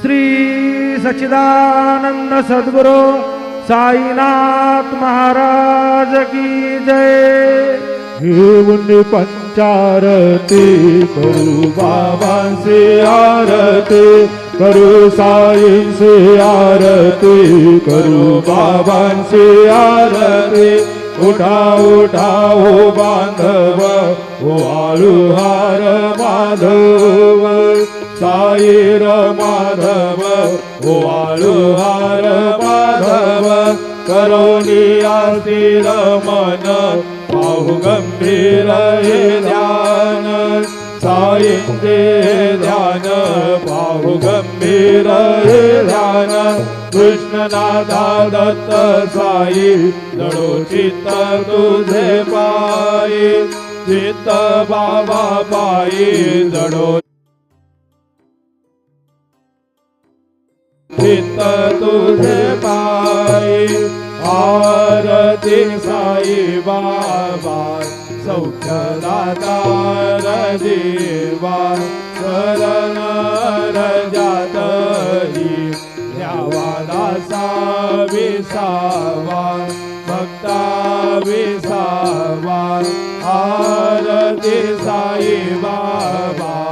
श्री सच्चिदानंद सद्गुरु साईनाथ महाराज की जय। घेऊन पंचारती करू बाबांची आरती, करू साईंची आरती, करू बाबांची आरती। उठा उठा ओ बांधव, ओ आळुहार माधव, साईर माधव, ओ आळुहार माधव। करोनी आस्थिर मन, पाहु गंभीर हे ध्यान, साईंचे ध्यान, पाहु गंभीर हे ध्यान। कृष्णनाथा दत्त साई, जडो चित्त तुझे पायी, चित्त बाबा पायी जडो चित्त तुझे पायी। आरती साई बाबा, सौख्यदाता देवा, शरण रजात ही द्यावा दासा विसावा, भक्ता विसावा। आरती साई बाबा,